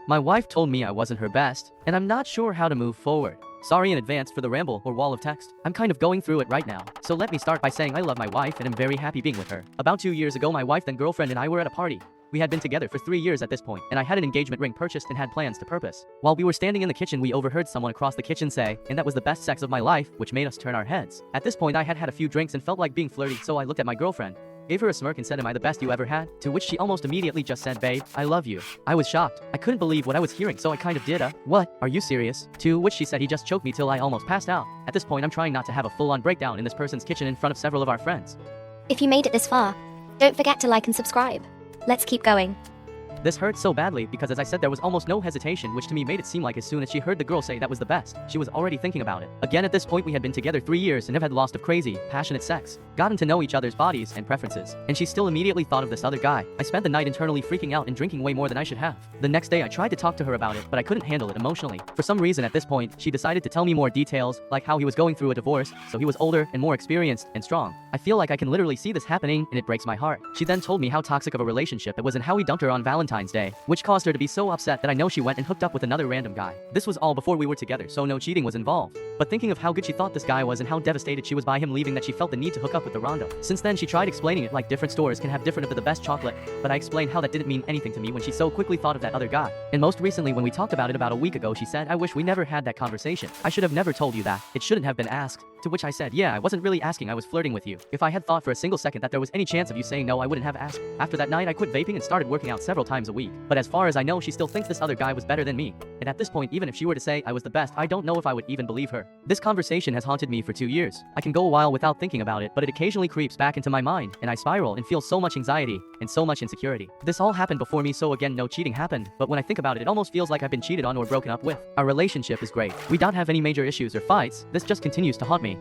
My wife told me I wasn't her best, and I'm not sure how to move forward. Sorry in advance for the ramble or wall of text. I'm kind of going through it right now. So let me start by saying I love my wife and am very happy being with her. About 2 years ago, my wife then girlfriend and I were at a party. We had been together for 3 years at this point, and I had an engagement ring purchased and had plans to purpose. While we were standing in the kitchen, we overheard someone across the kitchen say, "And that was the best sex of my life," which made us turn our heads. At this point, I had had a few drinks and felt like being flirty, so I looked at my girlfriend, gave her a smirk and said, "Am I the best you ever had?" To which she almost immediately just said, "Babe, I love you." I was shocked. I couldn't believe what I was hearing, so I kind of did a, "What? Are you serious?" To which she said, "He just choked me till I almost passed out." At this point, I'm trying not to have a full-on breakdown in this person's kitchen in front of several of our friends. If you made it this far, don't forget to like and subscribe. Let's keep going. This hurt so badly because, as I said, there was almost no hesitation, which to me made it seem like as soon as she heard the girl say that was the best, she was already thinking about it. Again, at this point, we had been together 3 years and have had lots of crazy, passionate sex, gotten to know each other's bodies and preferences, and she still immediately thought of this other guy. I spent the night internally freaking out and drinking way more than I should have. The next day, I tried to talk to her about it, but I couldn't handle it emotionally. For some reason, at this point, she decided to tell me more details, like how he was going through a divorce, so he was older and more experienced and strong. I feel like I can literally see this happening, and it breaks my heart. She then told me how toxic of a relationship it was and how he dumped her on Valentine's Day, which caused her to be so upset that I know she went and hooked up with another random guy. This was all before we were together, so no cheating was involved. But thinking of how good she thought this guy was and how devastated she was by him leaving, that she felt the need to hook up with the Rondo. Since then, she tried explaining it like different stores can have different of the best chocolate, but I explained how that didn't mean anything to me when she so quickly thought of that other guy. And most recently, when we talked about it about a week ago, she said, "I wish we never had that conversation. I should have never told you that. It shouldn't have been asked." To which I said, "Yeah, I wasn't really asking, I was flirting with you. If I had thought for a single second that there was any chance of you saying no, I wouldn't have asked." After that night, I quit vaping and started working out several times a week. But as far as I know, she still thinks this other guy was better than me. And at this point, even if she were to say I was the best, I don't know if I would even believe her. This conversation has haunted me for 2 years. I can go a while without thinking about it, but it occasionally creeps back into my mind, and I spiral and feel so much anxiety and so much insecurity. This all happened before me, so again, no cheating happened, but when I think about it, it almost feels like I've been cheated on or broken up with. Our relationship is great. We don't have any major issues or fights. This just continues to haunt me.